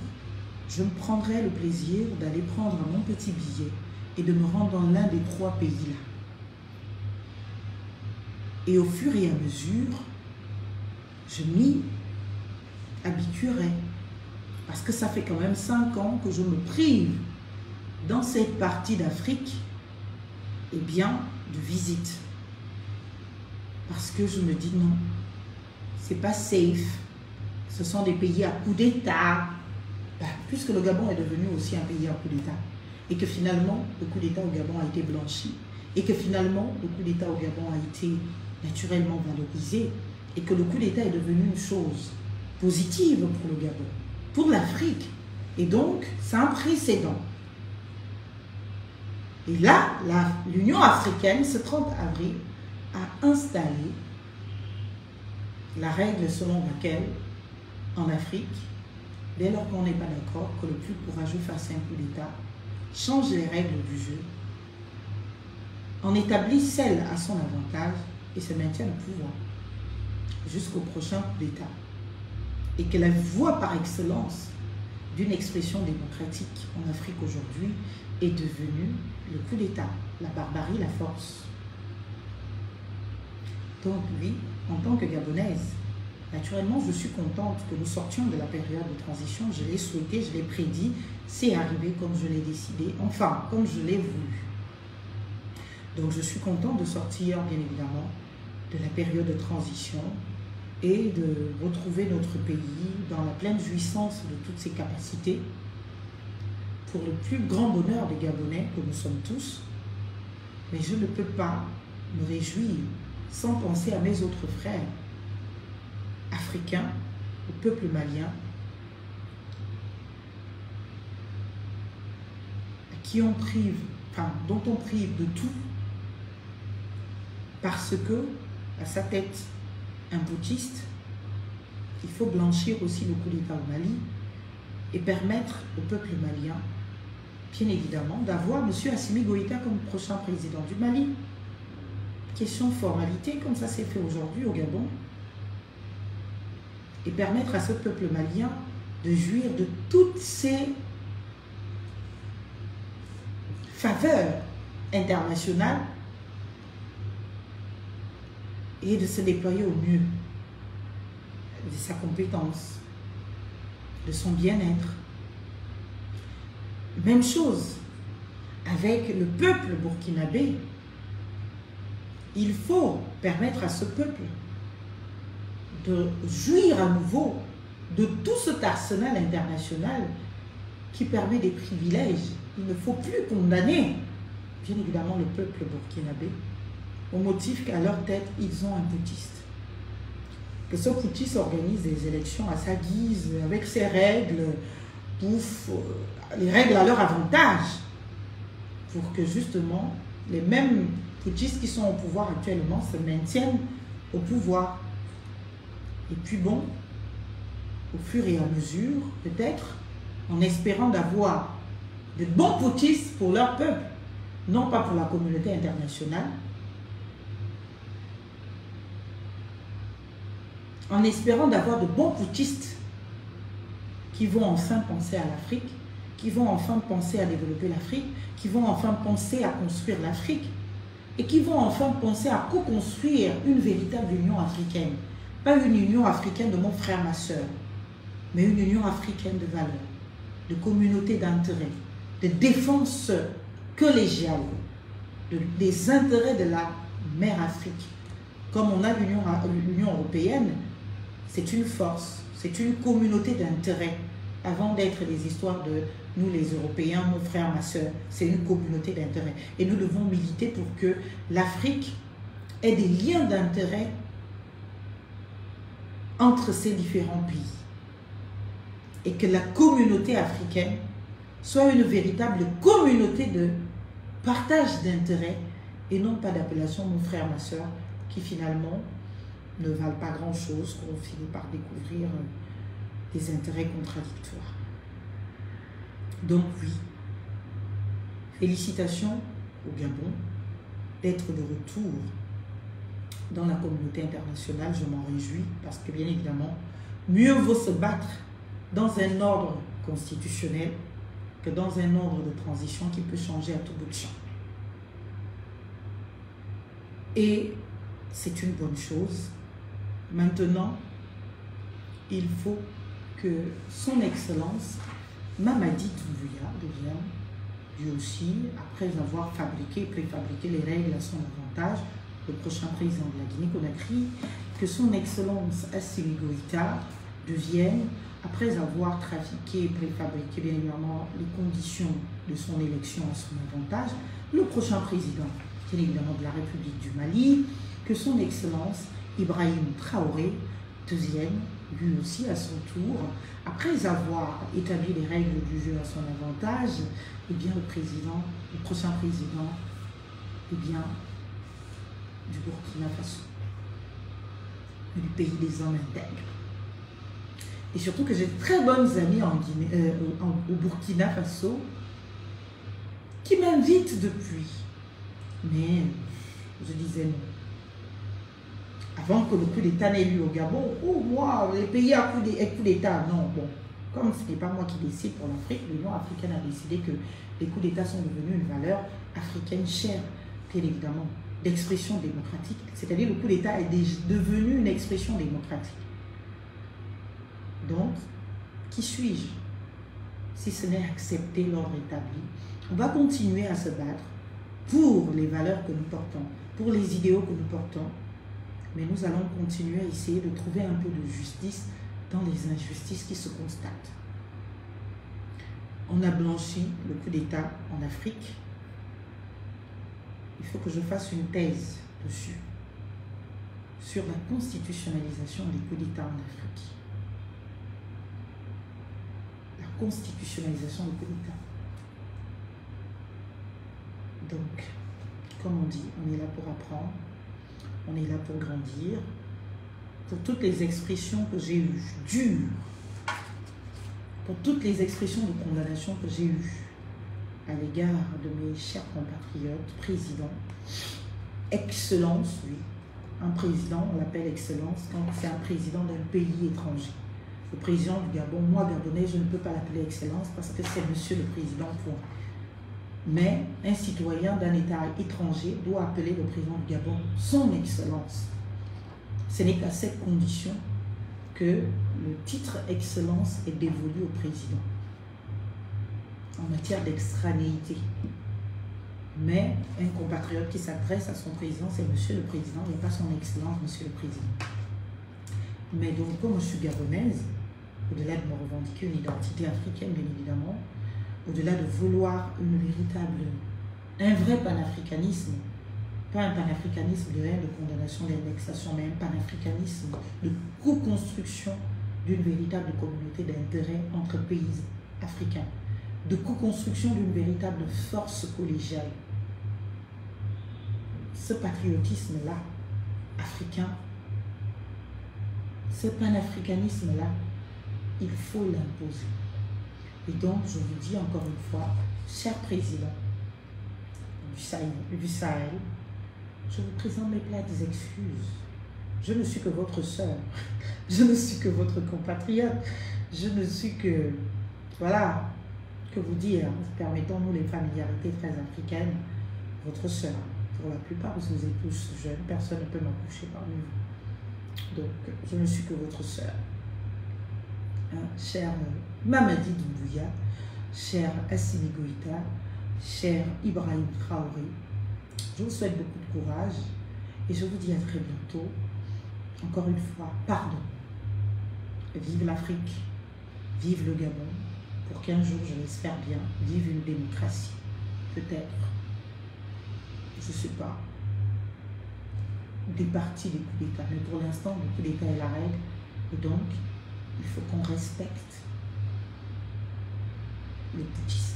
je me prendrai le plaisir d'aller prendre mon petit billet et de me rendre dans l'un des 3 pays-là. Et au fur et à mesure, je m'y habituerai. Parce que ça fait quand même 5 ans que je me prive dans cette partie d'Afrique, de visite. Parce que je me dis non, c'est pas safe. Ce sont des pays à coup d'État. Puisque le Gabon est devenu aussi un pays à coup d'État. Et que finalement, le coup d'État au Gabon a été blanchi. Et que finalement, le coup d'État au Gabon a été naturellement valorisé. Et que le coup d'État est devenu une chose positive pour le Gabon, pour l'Afrique. Et donc, c'est un précédent. Et là, l'Union africaine, ce 30 avril, a installé la règle selon laquelle, en Afrique, dès lors qu'on n'est pas d'accord, que le plus courageux fasse un coup d'État, change les règles du jeu, en établit celles à son avantage et se maintient au pouvoir jusqu'au prochain coup d'État. Et que la voie par excellence d'une expression démocratique en Afrique aujourd'hui est devenue le coup d'État, la barbarie, la force. Donc oui, en tant que Gabonaise, naturellement, je suis contente que nous sortions de la période de transition. Je l'ai souhaité, je l'ai prédit, c'est arrivé comme je l'ai décidé, enfin, comme je l'ai voulu. Donc je suis contente de sortir, bien évidemment, de la période de transition et de retrouver notre pays dans la pleine jouissance de toutes ses capacités pour le plus grand bonheur des Gabonais que nous sommes tous. Mais je ne peux pas me réjouir sans penser à mes autres frères africains, au peuple malien, dont on prive de tout, parce que, à sa tête, un boutiste, il faut blanchir aussi le coup d'État au Mali et permettre au peuple malien, bien évidemment, d'avoir M. Assimi Goïta comme prochain président du Mali. Question formalité, comme ça s'est fait aujourd'hui au Gabon, et permettre à ce peuple malien de jouir de toutes ces faveurs internationales et de se déployer au mieux de sa compétence, de son bien-être. Même chose avec le peuple burkinabé. Il faut permettre à ce peuple de jouir à nouveau de tout cet arsenal international qui permet des privilèges. Il ne faut plus condamner, bien évidemment, le peuple burkinabé au motif qu'à leur tête, ils ont un putschiste. Que ce putschiste organise des élections à sa guise, avec ses règles, les règles à leur avantage, pour que justement les mêmes putschistes qui sont au pouvoir actuellement se maintiennent au pouvoir. Et puis bon, au fur et à mesure, peut-être, en espérant d'avoir de bons putschistes pour leur peuple, non pas pour la communauté internationale, en espérant d'avoir de bons putschistes qui vont enfin penser à l'Afrique, qui vont enfin penser à développer l'Afrique, qui vont enfin penser à construire l'Afrique, et qui vont enfin penser à co-construire une véritable Union africaine. Pas une Union africaine de mon frère, ma soeur, mais une Union africaine de valeurs, de communauté d'intérêts, de défense collégiale, des intérêts de la mère Afrique. Comme on a l'Union européenne, c'est une force, c'est une communauté d'intérêts. Avant d'être des histoires de nous les Européens, mon frère, ma soeur, c'est une communauté d'intérêts. Et nous devons militer pour que l'Afrique ait des liens d'intérêt entre ces différents pays. Et que la communauté africaine soit une véritable communauté de partage d'intérêts et non pas d'appellation mon frère, ma soeur, qui finalement ne valent pas grand-chose, qu'on finit par découvrir des intérêts contradictoires. Donc oui, félicitations au Gabon d'être de retour dans la communauté internationale, je m'en réjouis parce que bien évidemment, mieux vaut se battre dans un ordre constitutionnel que dans un ordre de transition qui peut changer à tout bout de champ. Et c'est une bonne chose. Maintenant, il faut que son Excellence Mamadi Doumbouya devienne, lui aussi, après avoir préfabriqué les règles à son avantage, le prochain président de la Guinée-Conakry, que son Excellence Assimi Goïta devienne, après avoir préfabriqué bien évidemment les conditions de son élection à son avantage, le prochain président, bien évidemment de la République du Mali, que son Excellence Ibrahim Traoré devienne, lui aussi à son tour, après avoir établi les règles du jeu à son avantage, eh bien le prochain président, eh bien, du Burkina Faso, du pays des hommes intègres. Et surtout que j'ai de très bonnes amies au Burkina Faso qui m'invitent depuis. Mais je disais non. Avant que le coup d'État n'ait lieu au Gabon, oh moi, les pays à coup d'État, non, bon. Comme ce n'est pas moi qui décide pour l'Afrique, l'Union africaine a décidé que les coups d'État sont devenus une valeur africaine chère, bien évidemment, d'expression démocratique. C'est-à-dire le coup d'État est devenu une expression démocratique. Donc, qui suis-je si ce n'est accepter l'ordre établi? On va continuer à se battre pour les valeurs que nous portons, pour les idéaux que nous portons, mais nous allons continuer à essayer de trouver un peu de justice dans les injustices qui se constatent. On a blanchi le coup d'État en Afrique. il faut que je fasse une thèse dessus, sur la constitutionnalisation des coups d'État en Afrique. La constitutionnalisation des coups d'État. Donc, comme on dit, on est là pour apprendre, on est là pour grandir. Pour toutes les expressions que j'ai eues, dures, pour toutes les expressions de condamnation que j'ai eues à l'égard de mes chers compatriotes, président, excellence, oui. Un président, on l'appelle excellence quand c'est un président d'un pays étranger. Le président du Gabon, moi, Gabonais, je ne peux pas l'appeler excellence parce que c'est monsieur le président, point. Mais un citoyen d'un État étranger doit appeler le président du Gabon son excellence. Ce n'est qu'à cette condition que le titre excellence est dévolu au président en matière d'extranéité. Mais un compatriote qui s'adresse à son président, c'est monsieur le président, et pas son excellence, monsieur le président. Mais donc, comme je suis gabonaise, au-delà de me revendiquer une identité africaine, bien évidemment, au-delà de vouloir un vrai panafricanisme, pas un panafricanisme de haine, de condamnation, d'indexation, mais un panafricanisme de co-construction d'une véritable communauté d'intérêt entre pays africains, de co-construction d'une véritable force collégiale. Ce patriotisme-là, africain, ce panafricanisme-là, il faut l'imposer. Et donc, je vous dis encore une fois, cher président du Sahel, je vous présente mes plates excuses. Je ne suis que votre sœur. Je ne suis que votre compatriote. Je ne suis que, voilà, que vous dire, permettons-nous les familiarités très africaines, votre sœur. Pour la plupart, parce que vous êtes tous jeunes, personne ne peut m'accoucher parmi vous. Donc, je ne suis que votre sœur. Hein, cher Mamadi Doumbouya, cher Assimi Goïta, cher Ibrahim Traoré, je vous souhaite beaucoup de courage et je vous dis à très bientôt. Encore une fois, pardon. Vive l'Afrique, vive le Gabon. Pour qu'un jour, je l'espère bien, vive une démocratie. Peut-être, je ne sais pas, des parties des coups d'État. Mais pour l'instant, le coup d'État est la règle. Et donc, il faut qu'on respecte les putschistes.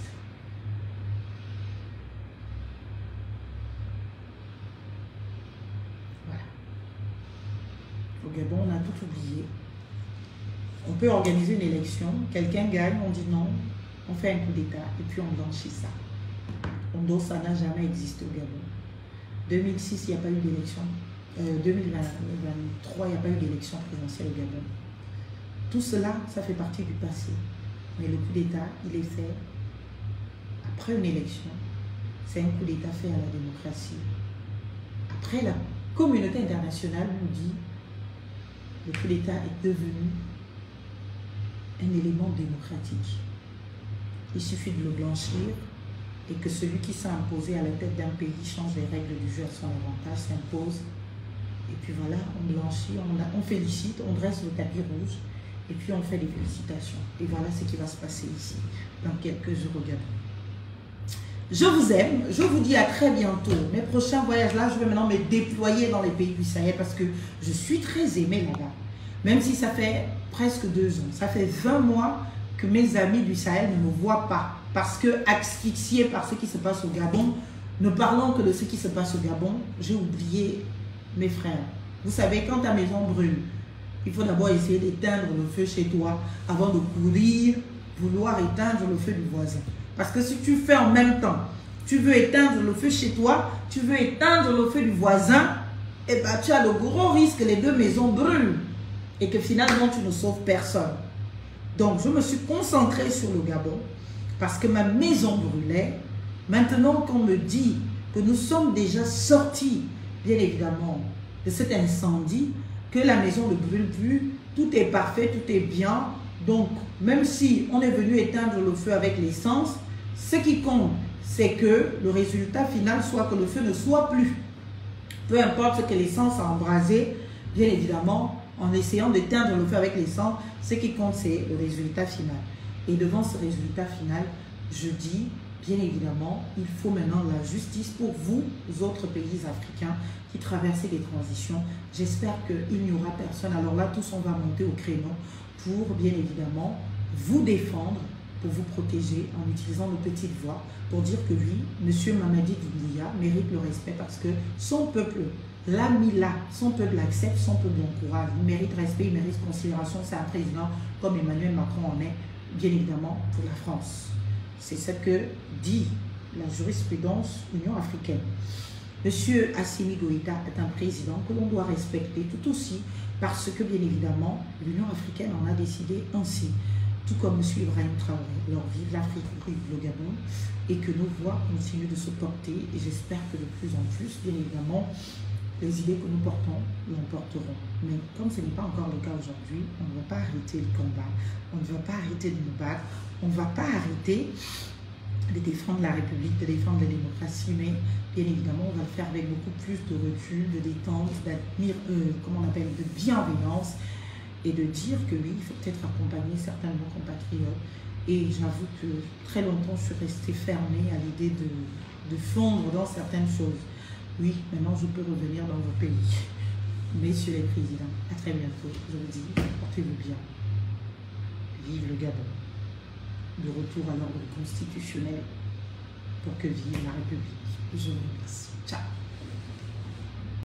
Au Gabon, on a tout oublié. On peut organiser une élection, quelqu'un gagne, on dit non, on fait un coup d'État et puis on blanchit ça. Donc ça n'a jamais existé au Gabon. 2006, il n'y a pas eu d'élection. 2023, il n'y a pas eu d'élection présidentielle au Gabon. Tout cela, ça fait partie du passé. Mais le coup d'État, il est fait après une élection. C'est un coup d'État fait à la démocratie. Après, la communauté internationale nous dit le coup d'État est devenu un élément démocratique. Il suffit de le blanchir et que celui qui s'est imposé à la tête d'un pays change les règles du jeu à son avantage, s'impose. Et puis voilà, on blanchit, on félicite, on dresse le tapis rouge et puis on fait des félicitations. Et voilà ce qui va se passer ici, dans quelques jours au Gabon. Je vous aime, je vous dis à très bientôt. Mes prochains voyages là, je vais maintenant me déployer dans les pays du Sahel parce que je suis très aimée là-bas. Même si ça fait presque 2 ans, ça fait 20 mois que mes amis du Sahel ne me voient pas. Parce que asphyxiés par ce qui se passe au Gabon, ne parlant que de ce qui se passe au Gabon, j'ai oublié mes frères. Vous savez, quand ta maison brûle, il faut d'abord essayer d'éteindre le feu chez toi avant de courir, vouloir éteindre le feu du voisin. Parce que si tu fais en même temps, tu veux éteindre le feu chez toi, tu veux éteindre le feu du voisin, et bien tu as le gros risque que les 2 maisons brûlent et que finalement tu ne sauves personne. Donc je me suis concentrée sur le Gabon parce que ma maison brûlait. Maintenant qu'on me dit que nous sommes déjà sortis, bien évidemment, de cet incendie, que la maison ne brûle plus, tout est parfait, tout est bien. Donc, même si on est venu éteindre le feu avec l'essence, ce qui compte, c'est que le résultat final soit que le feu ne soit plus. Peu importe ce que l'essence a embrasé, bien évidemment, en essayant d'éteindre le feu avec l'essence, ce qui compte, c'est le résultat final. Et devant ce résultat final, je dis bien évidemment, il faut maintenant la justice pour vous, autres pays africains qui traversez des transitions. J'espère qu'il n'y aura personne. Alors là, tous on va monter au créneau pour, bien évidemment, vous défendre, pour vous protéger en utilisant nos petites voix, pour dire que lui, M. Mamadi Doumbouya, mérite le respect parce que son peuple l'a mis là, son peuple l'accepte, son peuple l'encourage, il mérite respect, il mérite considération. C'est un président comme Emmanuel Macron en est, bien évidemment, pour la France. C'est ce que dit la jurisprudence Union africaine. Monsieur Assimi Goïta est un président que l'on doit respecter tout aussi parce que, bien évidemment, l'Union africaine en a décidé ainsi. Tout comme M. Ibrahim Traoré. Alors, vive l'Afrique, vive le Gabon, et que nos voix continuent de se porter. Et j'espère que de plus en plus, bien évidemment, les idées que nous portons l'emporteront. Mais comme ce n'est pas encore le cas aujourd'hui, on ne va pas arrêter le combat, on ne va pas arrêter de nous battre, on ne va pas arrêter de défendre la République, de défendre la démocratie, mais bien évidemment, on va le faire avec beaucoup plus de recul, de détente, comment on appelle, de bienveillance, et de dire que oui, il faut peut-être accompagner certains de nos compatriotes. Et j'avoue que très longtemps, je suis restée fermée à l'idée de fondre dans certaines choses. Oui, maintenant, je peux revenir dans vos pays. Messieurs les présidents, à très bientôt. Je vous dis, portez-vous bien. Vive le Gabon. De retour à l'ordre constitutionnel pour que vive la République. Je vous remercie. Ciao.